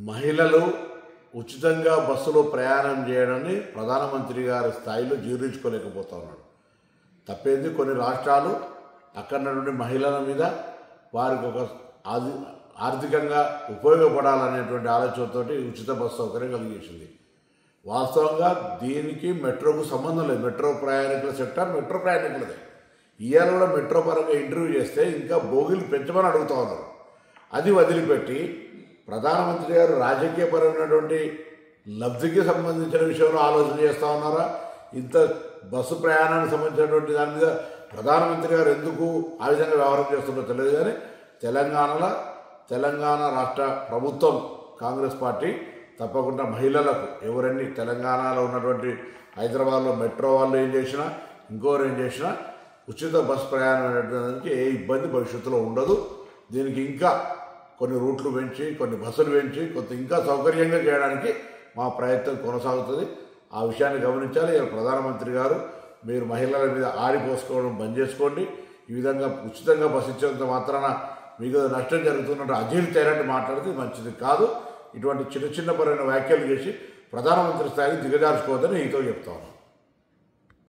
మహిళలు ఉచితంగా బస్సులో ప్రయాణం చేయడాన్ని ప్రధానమంత్రి గారి స్థాయిలో జీర్ణించుకోలేకపోతా ఉన్నాడు. తప్పేంది, కొన్ని రాష్ట్రాలు అక్కడ నుండి మహిళల మీద వారికి ఒక ఆర్థికంగా ఉపయోగపడాలనేటువంటి ఆలోచనతో ఉచిత బస్సు సౌకర్యం కలిగేసింది. వాస్తవంగా దీనికి మెట్రోకు సంబంధం లేదు. మెట్రో ప్రయాణికుల సెక్టర్ మెట్రో ప్రయాణికులదే. ఇవాళ కూడా మెట్రో పరంగా ఇంటర్వ్యూ చేస్తే ఇంకా బోగీలు పెంచమని అడుగుతూ ఉన్నారు. అది వదిలిపెట్టి ప్రధానమంత్రి గారు రాజకీయపరమైనటువంటి లబ్ధికి సంబంధించిన విషయంలో ఆలోచన చేస్తూ ఉన్నారా? ఇంత బస్సు ప్రయాణానికి సంబంధించినటువంటి దాని మీద ప్రధానమంత్రి గారు ఎందుకు ఆ విధంగా వ్యవహారం చేస్తుందో తెలియదు. కానీ తెలంగాణ రాష్ట్ర ప్రభుత్వం కాంగ్రెస్ పార్టీ తప్పకుండా మహిళలకు ఎవరన్నీ తెలంగాణలో ఉన్నటువంటి హైదరాబాద్లో మెట్రో వాళ్ళు ఏం చేసినా ఇంకోరు ఏం చేసినా ఉచిత బస్సు ప్రయాణం అనేటువంటి ఏ ఇబ్బంది భవిష్యత్తులో ఉండదు. దీనికి ఇంకా కొన్ని రూట్లు పెంచి కొన్ని బస్సులు పెంచి కొంత ఇంకా సౌకర్యంగా చేయడానికి మా ప్రయత్నం కొనసాగుతుంది. ఆ విషయాన్ని గమనించాలి. ప్రధానమంత్రి గారు మీరు మహిళల మీద ఆరిపోసుకోవడం బంద్ చేసుకోండి. ఈ విధంగా ఉచితంగా బస్సు ఇచ్చేంత మాత్రాన మీకు నష్టం జరుగుతున్నట్టు అజీర్తి అయినట్టు మాట్లాడితే మంచిది కాదు. ఇటువంటి చిన్న పరమైన వ్యాఖ్యలు చేసి ప్రధానమంత్రి స్థాయికి దిగజార్చుకోవద్దని ఈతో చెప్తా ఉన్నాను.